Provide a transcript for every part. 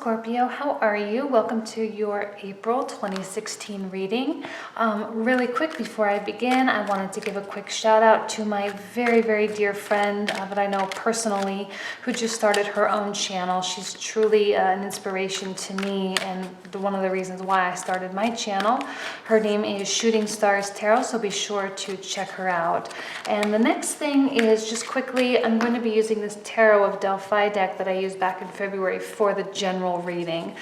Scorpio, how are you? Welcome to your April 2016 reading. Really quick before I begin, I wanted to give a quick shout out to my very dear friend that I know personally who just started her own channel. She's truly an inspiration to me and one of the reasons why I started my channel. Her name is Shooting Stars Tarot, so be sure to check her out. And the next thing is just quickly, I'm going to be using this Tarot of Delphi deck that I used back in February for the general reading.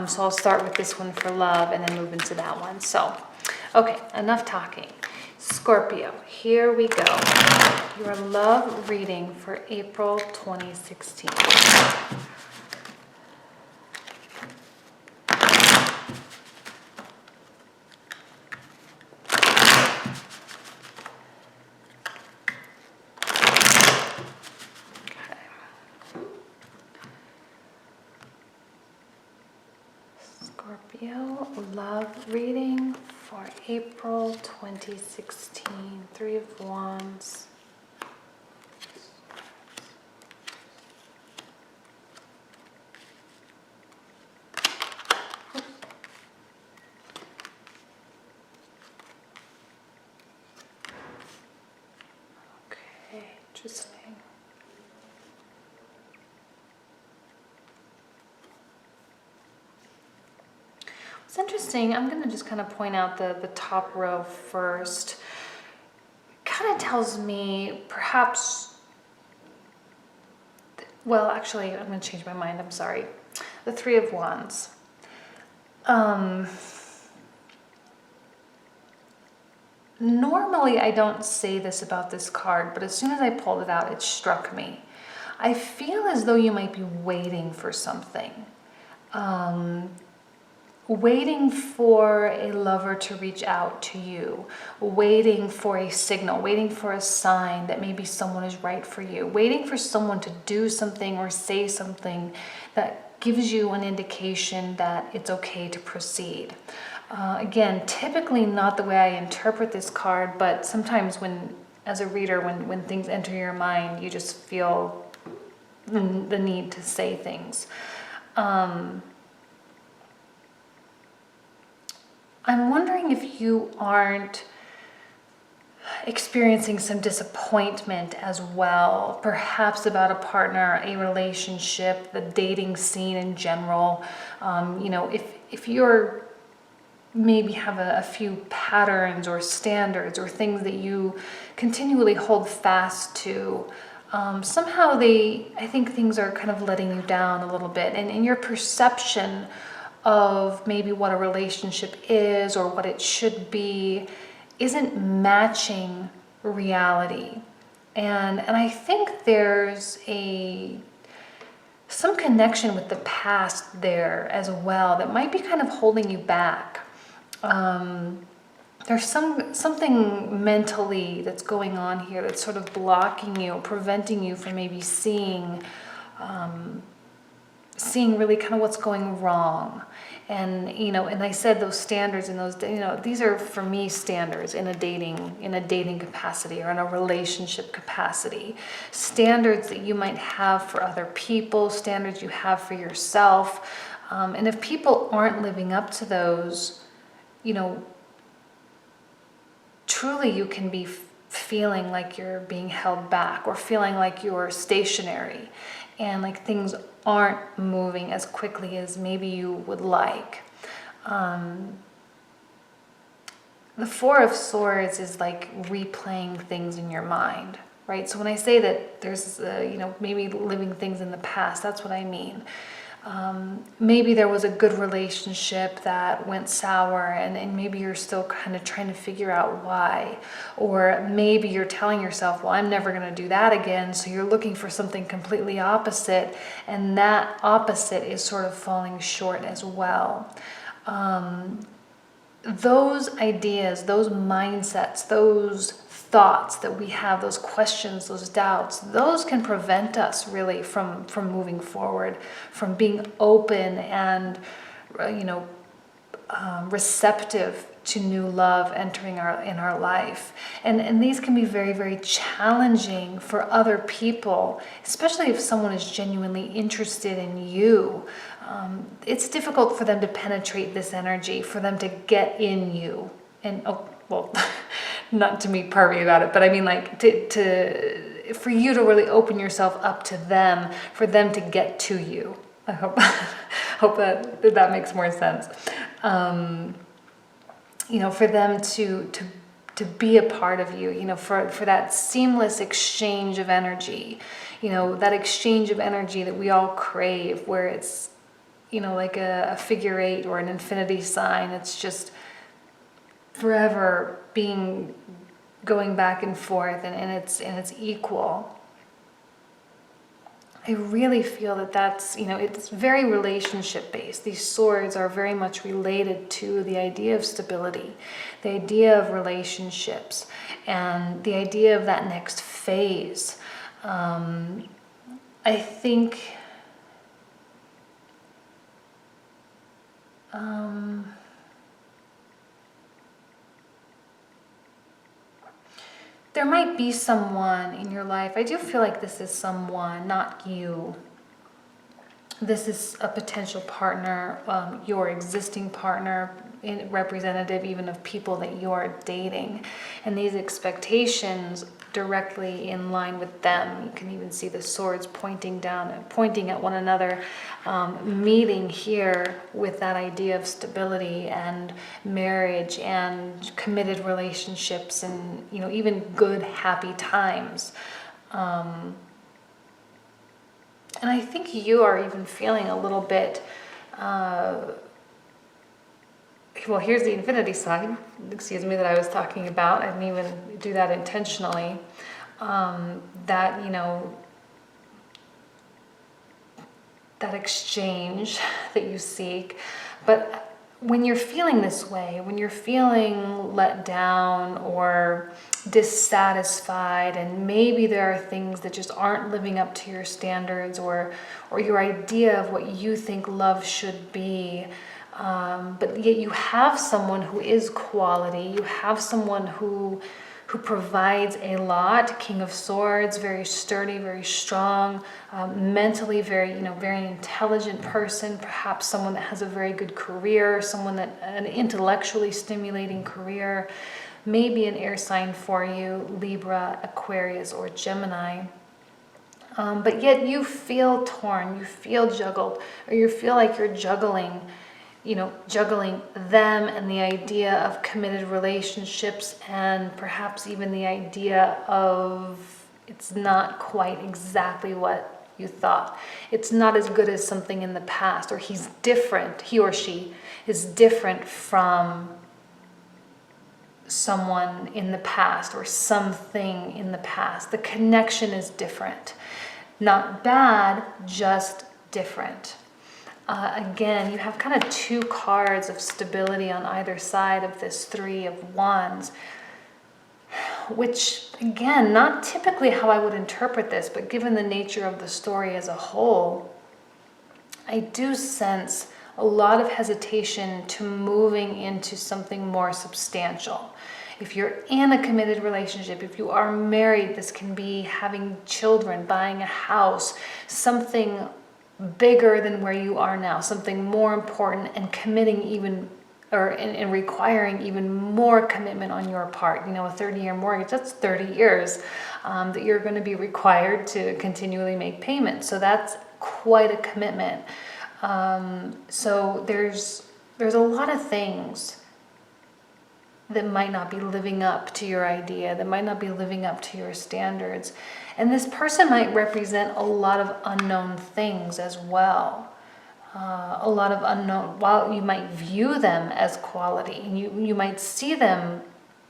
So I'll start with this one for love and then move into that one. So, okay, enough talking. Scorpio, here we go. Your love reading for April 2016. Scorpio, love reading for April 2016. Three of Wands. Okay, interesting. It's interesting. I'm going to just kind of point out the top row first. It kind of tells me perhaps, well, actually, I'm going to change my mind. I'm sorry. The Three of Wands. Normally, I don't say this about this card, but as soon as I pulled it out, it struck me. I feel as though you might be waiting for something. Waiting for a lover to reach out to you, waiting for a signal, waiting for a sign that maybe someone is right for you, waiting for someone to do something or say something that gives you an indication that it's okay to proceed. Again, typically not the way I interpret this card, but sometimes when, as a reader, when things enter your mind, you just feel the need to say things. I'm wondering if you aren't experiencing some disappointment as well, perhaps about a partner, a relationship, the dating scene in general. You know, if you're maybe have a few patterns or standards or things that you continually hold fast to, somehow I think things are kind of letting you down a little bit, and in your perception of maybe what a relationship is or what it should be isn't matching reality. And I think there's some connection with the past there as well that might be kind of holding you back. There's something mentally that's going on here that's sort of blocking you, preventing you from maybe seeing really kind of what's going wrong. And and I said those standards and those, these are for me standards in a dating capacity or in a relationship capacity. Standards that you might have for other people, standards you have for yourself. And if people aren't living up to those, truly you can be feeling like you're being held back or feeling like you're stationary and like things aren't moving as quickly as maybe you would like. The Four of Swords is like replaying things in your mind, right? So when I say that there's, maybe living things in the past, that's what I mean. Maybe there was a good relationship that went sour and maybe you're still kind of trying to figure out why. Or maybe you're telling yourself, well, I'm never going to do that again. So you're looking for something completely opposite, and that opposite is sort of falling short as well. Those ideas, those mindsets, those thoughts that we have, those questions, those doubts, those can prevent us really from moving forward, from being open and receptive to new love entering in our life. And these can be very challenging for other people, especially if someone is genuinely interested in you. it's difficult for them to penetrate this energy, for them to get in you. And, oh, well, not to be pervy about it, but I mean like for you to really open yourself up to them, for them to get to you. I hope hope that makes more sense. For them to be a part of you, for that seamless exchange of energy, that exchange of energy that we all crave, where it's, like a figure eight or an infinity sign. It's just forever going back and forth, and it's equal. I really feel that's, it's very relationship based. These swords are very much related to the idea of stability, the idea of relationships, and the idea of that next phase. I think there might be someone in your life. I do feel like this is someone, not you. This is a potential partner, your existing partner, representative even of people that you are dating. And these expectations directly in line with them. You can even see the swords pointing down and pointing at one another, meeting here with that idea of stability and marriage and committed relationships and, even good, happy times. And I think you are even feeling a little bit, well, here's the infinity sign, that I was talking about. I didn't even do that intentionally. That exchange that you seek. But when you're feeling this way, when you're feeling let down or dissatisfied, and maybe there are things that just aren't living up to your standards or your idea of what you think love should be, but yet you have someone who is quality, you have someone who provides a lot. King of Swords, very sturdy, very strong, mentally very, very intelligent person, perhaps someone that has a very good career, an intellectually stimulating career, maybe an air sign for you, Libra, Aquarius, or Gemini. But yet you feel torn, you feel juggled, or you feel like you're juggling them and the idea of committed relationships, and perhaps even the idea of it's not quite exactly what you thought. It's not as good as something in the past, or he or she is different from someone in the past or something in the past. The connection is different. Not bad, just different. Again, you have kind of two cards of stability on either side of this Three of Wands, which, again, not typically how I would interpret this, but given the nature of the story as a whole, I do sense a lot of hesitation to moving into something more substantial. If you're in a committed relationship, if you are married, this can be having children, buying a house, something bigger than where you are now, something more important, and committing even, and requiring even more commitment on your part. A 30-year mortgage, that's 30 years that you're going to be required to continually make payments. So that's quite a commitment. So there's a lot of things that might not be living up to your idea, that might not be living up to your standards. And this person might represent a lot of unknown things as well. A lot of unknown, while you might view them as quality, and you might see them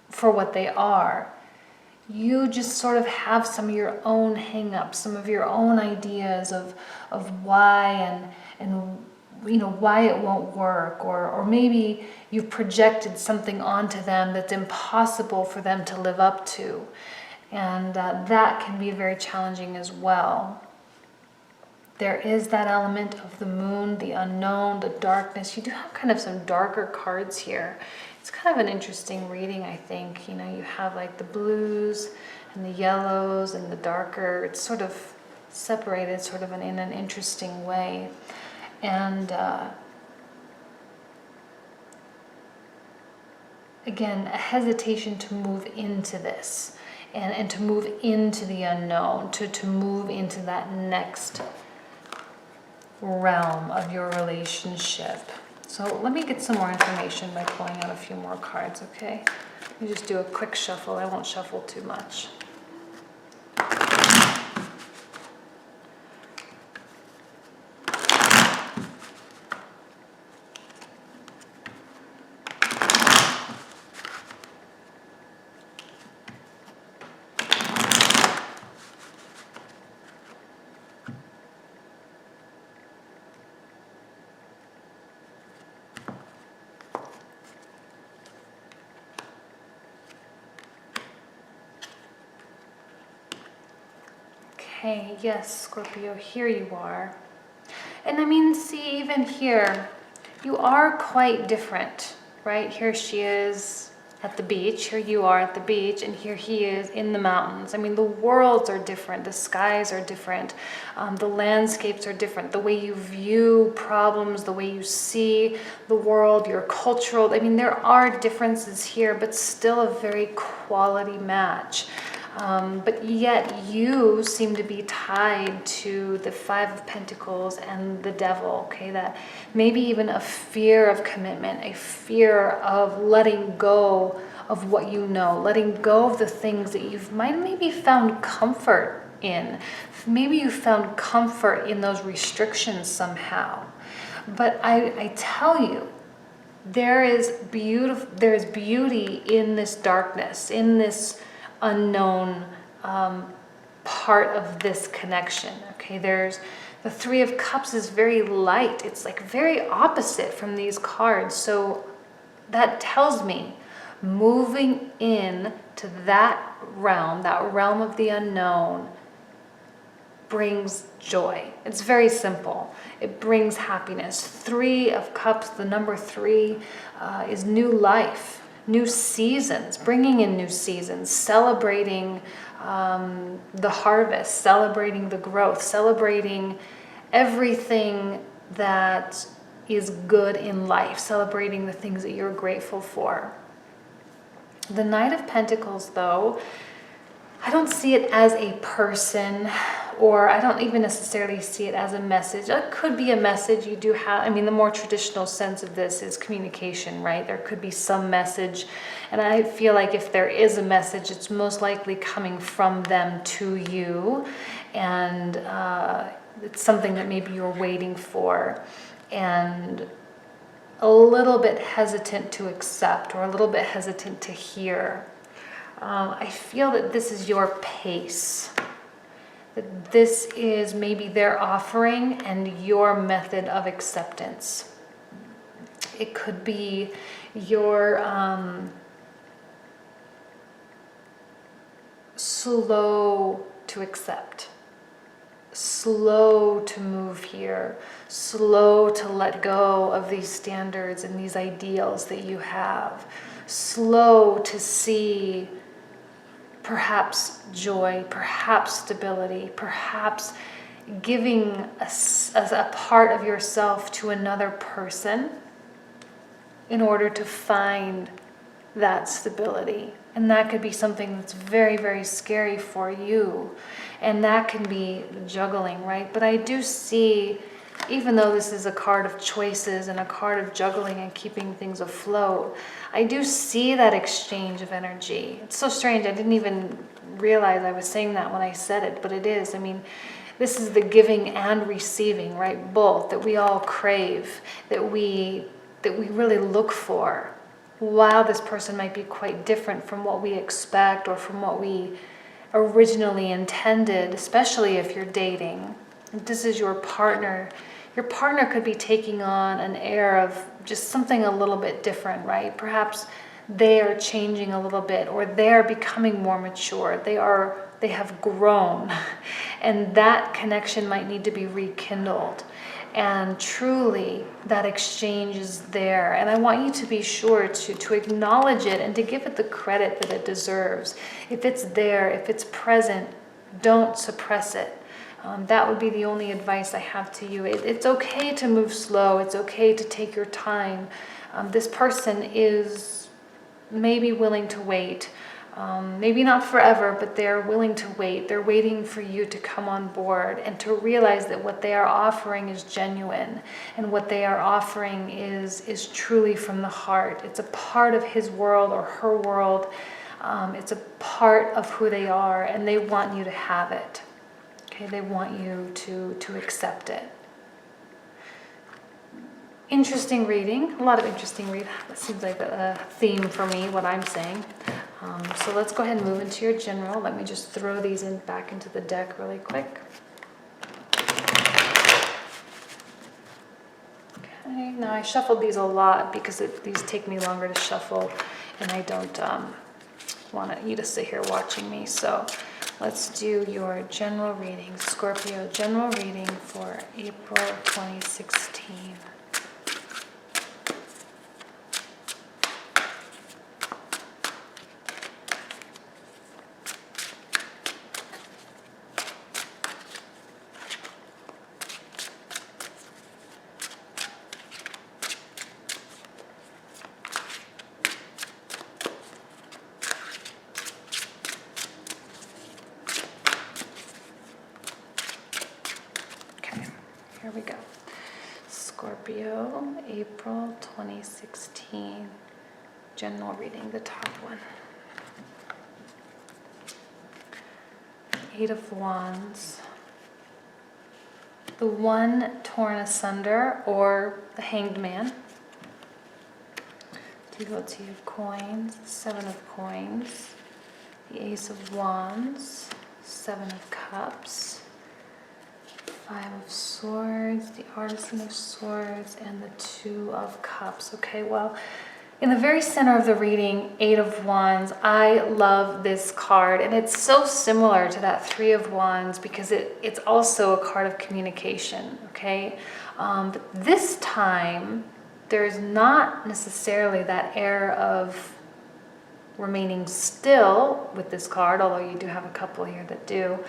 for what they are, you just sort of have some of your own hang-ups, some of your own ideas of why and why it won't work, or maybe you've projected something onto them that's impossible for them to live up to. And that can be very challenging as well. There is that element of the moon, the unknown, the darkness. You do have kind of some darker cards here. It's kind of an interesting reading, I think. You have like the blues and the yellows and the darker. It's sort of separated in an interesting way. And again, a hesitation to move into this and to move into the unknown, to move into that next realm of your relationship. So let me get some more information by pulling out a few more cards, okay? Let me just do a quick shuffle. I won't shuffle too much. Okay, yes, Scorpio, here you are. And I mean, see, even here, you are quite different, right? Here she is at the beach, here you are at the beach, and here he is in the mountains. I mean, the worlds are different, the skies are different, the landscapes are different, the way you view problems, the way you see the world, your cultural, I mean, there are differences here, but still a very quality match. But yet you seem to be tied to the Five of Pentacles and the Devil, okay? That maybe even a fear of commitment, a fear of letting go of what you know, letting go of the things that you've maybe found comfort in. Maybe you found comfort in those restrictions somehow. But I tell you, there is beauty in this darkness, in this unknown part of this connection. Okay, there's the Three of Cups is very light. It's like very opposite from these cards. So that tells me moving in to that realm of the unknown, brings joy. It's very simple. It brings happiness. Three of Cups, the number 3, is new life. New seasons, bringing in new seasons, celebrating the harvest, celebrating the growth, celebrating everything that is good in life, celebrating the things that you're grateful for. The Knight of Pentacles, though, I don't see it as a person, or I don't even necessarily see it as a message. It could be a message you do have. I mean, the more traditional sense of this is communication, right? There could be some message. And I feel like if there is a message, it's most likely coming from them to you. And it's something that maybe you're waiting for and a little bit hesitant to accept, or a little bit hesitant to hear. I feel that this is your pace. That this is maybe their offering and your method of acceptance. It could be your slow to accept, slow to move here, slow to let go of these standards and these ideals that you have, slow to see perhaps joy, perhaps stability, perhaps giving a part of yourself to another person in order to find that stability. And that could be something that's very, very scary for you. And that can be juggling, right? But I do see, even though this is a card of choices and a card of juggling and keeping things afloat, I do see that exchange of energy. It's so strange. I didn't even realize I was saying that when I said it, but it is. I mean, this is the giving and receiving, right? Both, that we all crave, that we really look for. While this person might be quite different from what we expect or from what we originally intended, especially if you're dating. This is your partner. Your partner could be taking on an air of just something a little bit different, right? Perhaps they are changing a little bit, or they're becoming more mature. They have grown, and that connection might need to be rekindled. And truly, that exchange is there. And I want you to be sure to acknowledge it and to give it the credit that it deserves. If it's there, if it's present, don't suppress it. That would be the only advice I have to you. It's okay to move slow. It's okay to take your time. This person is maybe willing to wait. Maybe not forever, but they're willing to wait. They're waiting for you to come on board and to realize that what they are offering is genuine, and what they are offering is truly from the heart. It's a part of his world or her world. It's a part of who they are, and they want you to have it. Okay, they want you to accept it. Interesting reading, a lot of interesting reading. That seems like a theme for me, what I'm saying. So let's go ahead and move into your general. Let me just throw these back into the deck really quick. Okay, now I shuffled these a lot because these take me longer to shuffle, and I don't want you to sit here watching me. So let's do your general reading, Scorpio general reading for April 2016. Here we go. Scorpio, April 2016. General reading, the top one. Eight of Wands. The one torn asunder, or the Hanged Man. Devotee of Coins, Seven of Coins. The Ace of Wands, Seven of Cups. Five of Swords, the Artisan of Swords, and the Two of Cups. Okay, well, in the very center of the reading, Eight of Wands, I love this card, and it's so similar to that Three of Wands because it's also a card of communication, okay? But this time, there's not necessarily that air of remaining still with this card, although you do have a couple here that do.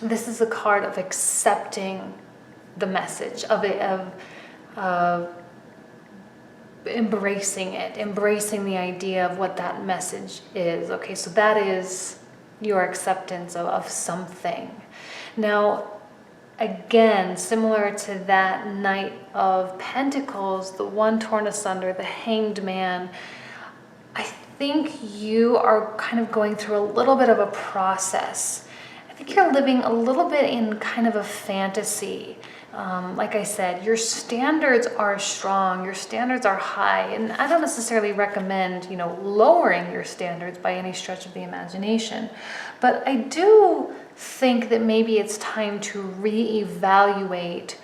This is a card of accepting the message, of embracing it, embracing the idea of what that message is. Okay, so that is your acceptance of something. Now, again, similar to that Knight of Pentacles, the one torn asunder, the Hanged Man, I think you are kind of going through a little bit of a process. I think you're living a little bit in kind of a fantasy. Like I said, your standards are strong, your standards are high, and I don't necessarily recommend, lowering your standards by any stretch of the imagination. But I do think that maybe it's time to reevaluate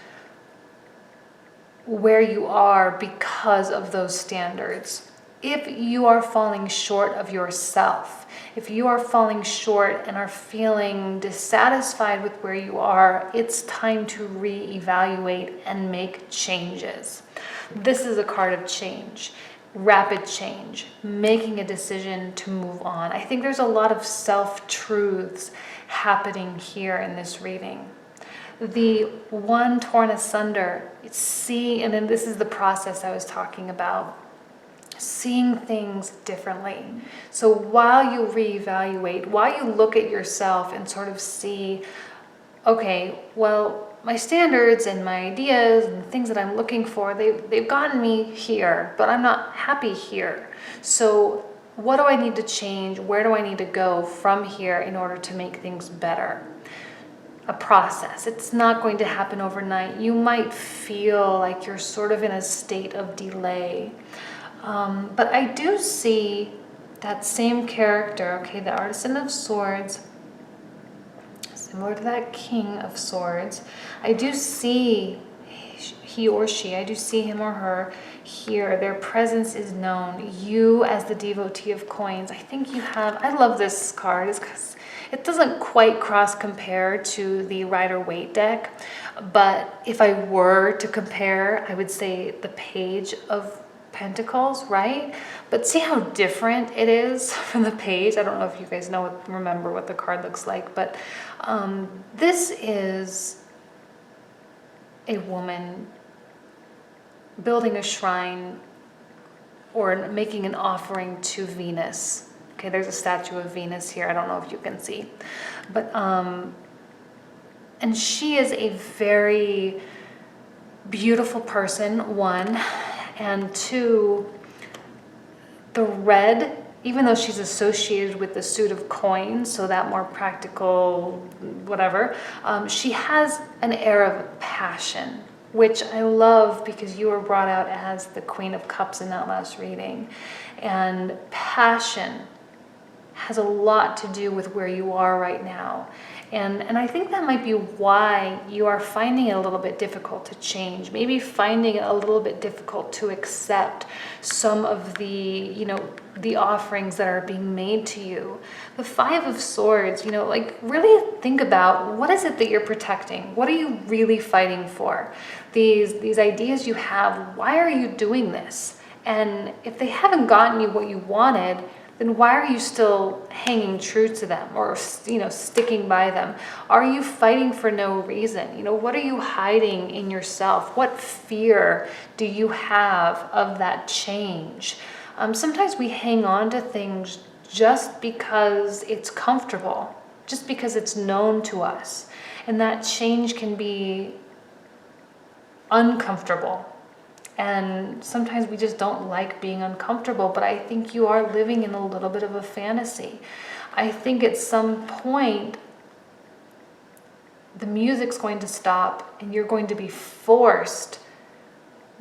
where you are because of those standards. If you are falling short of yourself, if you are falling short and are feeling dissatisfied with where you are, it's time to reevaluate and make changes. This is a card of change, rapid change, making a decision to move on. I think there's a lot of self-truths happening here in this reading. The one torn asunder, and then this is the process I was talking about. Seeing things differently. So while you reevaluate, while you look at yourself and sort of see, okay, well, my standards and my ideas and the things that I'm looking for, they've gotten me here, but I'm not happy here. So what do I need to change? Where do I need to go from here in order to make things better? A process. It's not going to happen overnight. You might feel like you're sort of in a state of delay. But I do see that same character, okay, the Artisan of Swords, similar to that King of Swords. I do see he or she, I do see him or her here. Their presence is known. You as the Devotee of Coins, I think you have, I love this card, is because it doesn't quite cross compare to the Rider-Waite deck, but if I were to compare, I would say the Page of Pentacles, right? But see how different it is from the page. I don't know if you guys remember what the card looks like, but this is a woman building a shrine or making an offering to Venus. Okay, there's a statue of Venus here. I don't know if you can see, but and she is a very beautiful person, one, and two, the red, even though she's associated with the suit of coins, so that more practical, whatever, she has an air of passion, which I love because you were brought out as the Queen of Cups in that last reading. And passion has a lot to do with where you are right now. And I think that might be why you are finding it a little bit difficult to change, maybe finding it a little bit difficult to accept some of the, the offerings that are being made to you. The Five of Swords, like really think about what is it that you're protecting? What are you really fighting for? These ideas you have, why are you doing this? And if they haven't gotten you what you wanted, then why are you still hanging true to them or, sticking by them? Are you fighting for no reason? What are you hiding in yourself? What fear do you have of that change? Sometimes we hang on to things just because it's comfortable, just because it's known to us. And that change can be uncomfortable. And sometimes we just don't like being uncomfortable, but I think you are living in a little bit of a fantasy. I think at some point, the music's going to stop and you're going to be forced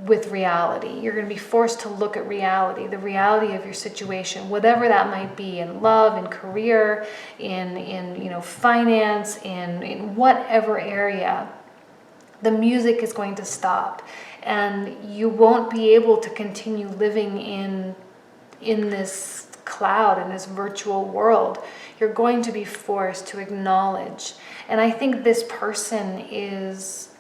with reality. You're going to be forced to look at reality, the reality of your situation, whatever that might be, in love, in career, in finance, in whatever area. The music is going to stop. And you won't be able to continue living in this cloud, in this virtual world. You're going to be forced to acknowledge. And I think this person is,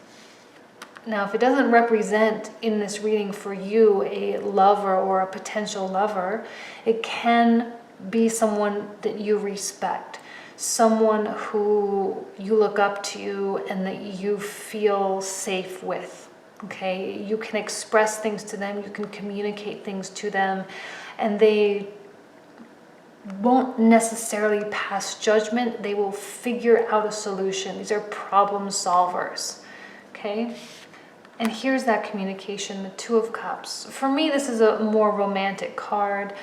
now if it doesn't represent in this reading for you a lover or a potential lover, it can be someone that you respect. Someone who you look up to and that you feel safe with. Okay, you can express things to them, you can communicate things to them, and they won't necessarily pass judgment. They will figure out a solution. These are problem solvers. Okay, and here's that communication, the Two of Cups. For me, this is a more romantic card,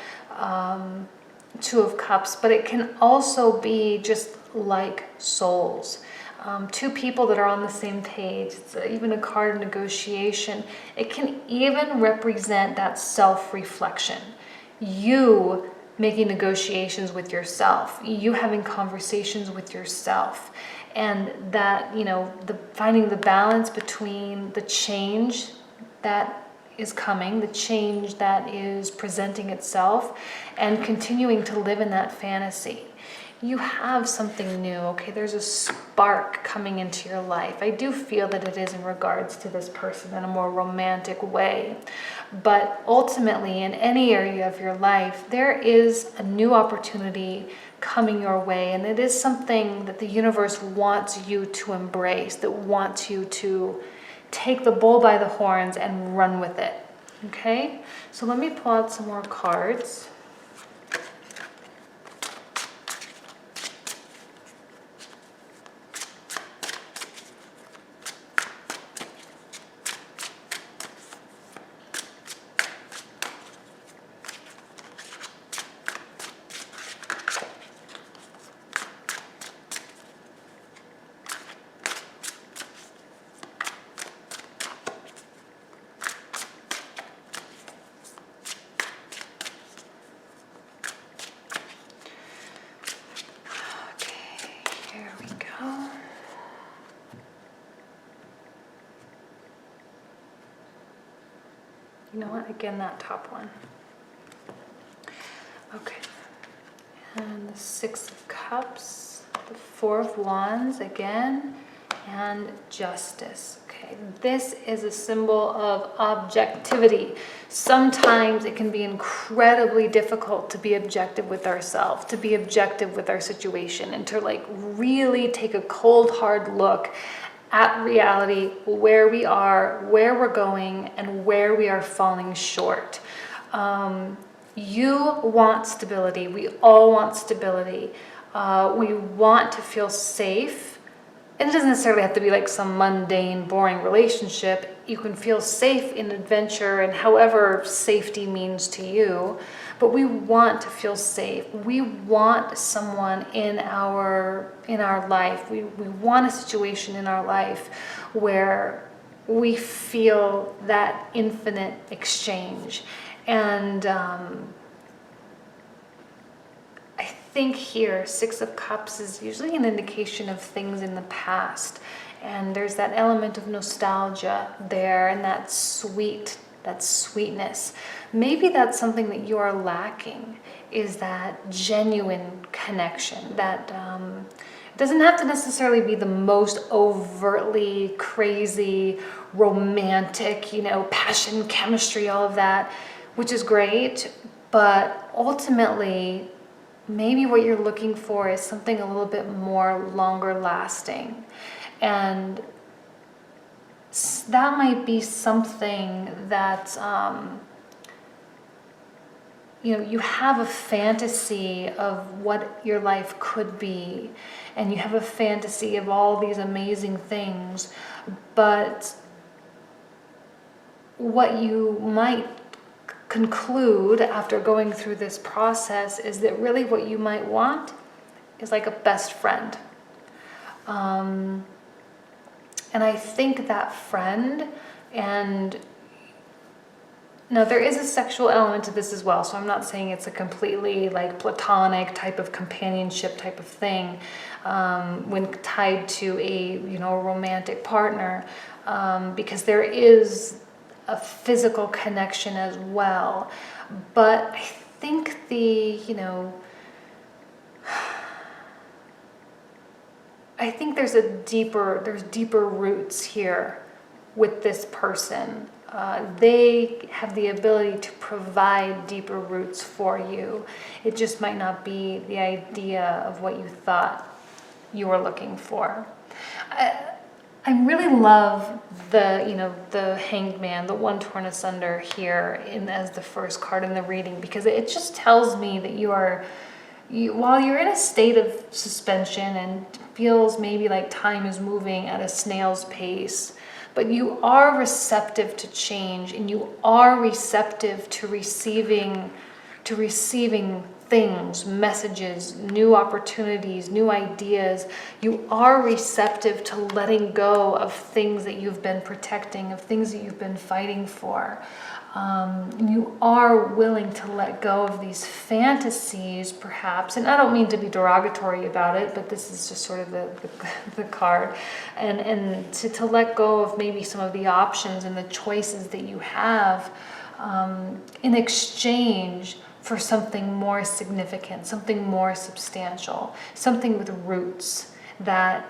Two of Cups, but it can also be just like souls. Two people that are on the same page. It's even a card of negotiation. It can even represent that self-reflection. You making negotiations with yourself. You having conversations with yourself. And that, finding the balance between the change that is coming, the change that is presenting itself, and continuing to live in that fantasy. You have something new, okay? There's a spark coming into your life. I do feel that it is in regards to this person in a more romantic way. But ultimately, in any area of your life, there is a new opportunity coming your way. And it is something that the universe wants you to embrace, that wants you to take the bull by the horns and run with it, okay? So let me pull out some more cards. You know what? Again, that top one. Okay. And the Six of Cups, the Four of Wands again, and Justice. Okay. Okay, this is a symbol of objectivity. Sometimes it can be incredibly difficult to be objective with ourselves, to be objective with our situation, and to like really take a cold, hard look at reality, where we are, where we're going, and where we are falling short. You want stability. We all want stability. We want to feel safe. And it doesn't necessarily have to be like some mundane, boring relationship. You can feel safe in adventure and however safety means to you. But we want to feel safe. We want someone in our life. We want a situation in our life where we feel that infinite exchange. And I think here, Six of Cups is usually an indication of things in the past. And there's that element of nostalgia there and that sweetness. Maybe that's something that you are lacking, is that genuine connection. That it doesn't have to necessarily be the most overtly crazy, romantic, passion, chemistry, all of that, which is great. But ultimately, maybe what you're looking for is something a little bit more longer lasting. And that might be something that, you have a fantasy of what your life could be, and you have a fantasy of all these amazing things, but what you might conclude after going through this process is that really what you might want is like a best friend. And I think that friend, and now there is a sexual element to this as well, so I'm not saying it's a completely like platonic type of companionship type of thing when tied to a romantic partner, because there is a physical connection as well. But I think I think there's deeper roots here with this person. They have the ability to provide deeper roots for you. It just might not be the idea of what you thought you were looking for. I really love the Hanged Man, the one torn asunder here as the first card in the reading, because it just tells me that while you're in a state of suspension and feels maybe like time is moving at a snail's pace, but you are receptive to change, and you are receptive to receiving things, messages, new opportunities, new ideas. You are receptive to letting go of things that you've been protecting, of things that you've been fighting for. You are willing to let go of these fantasies, perhaps, and I don't mean to be derogatory about it, but this is just sort of the card, and to let go of maybe some of the options and the choices that you have in exchange for something more significant, something more substantial, something with roots that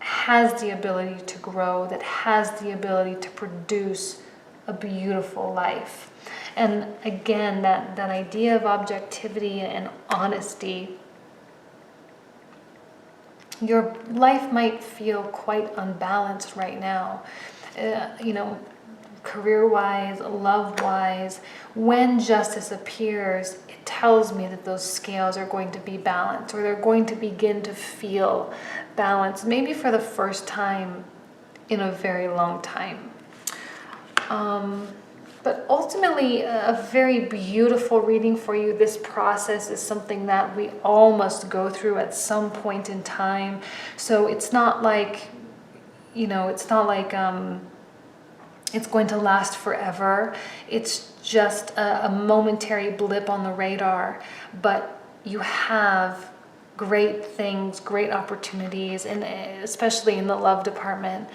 has the ability to grow, that has the ability to produce a beautiful life. And again, that idea of objectivity and honesty. Your life might feel quite unbalanced right now, career-wise, love-wise. When justice appears, it tells me that those scales are going to be balanced, or they're going to begin to feel balanced, maybe for the first time in a very long time. But ultimately, a very beautiful reading for you. This process is something that we all must go through at some point in time. So it's not like, it's going to last forever. It's just a momentary blip on the radar. But you have great things, great opportunities, and especially in the love department,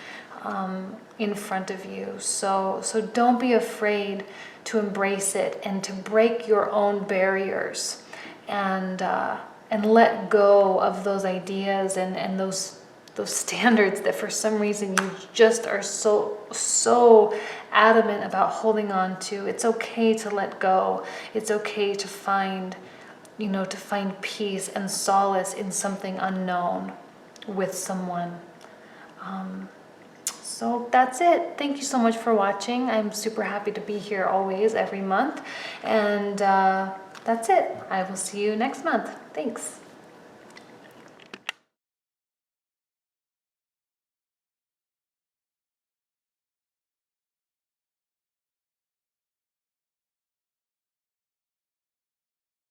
in front of you. So don't be afraid to embrace it and to break your own barriers and let go of those ideas and those those standards that for some reason you just are so adamant about holding on to. It's okay to let go. It's okay to find, to find peace and solace in something unknown with someone. So that's it. Thank you so much for watching. I'm super happy to be here always, every month. And that's it. I will see you next month. Thanks.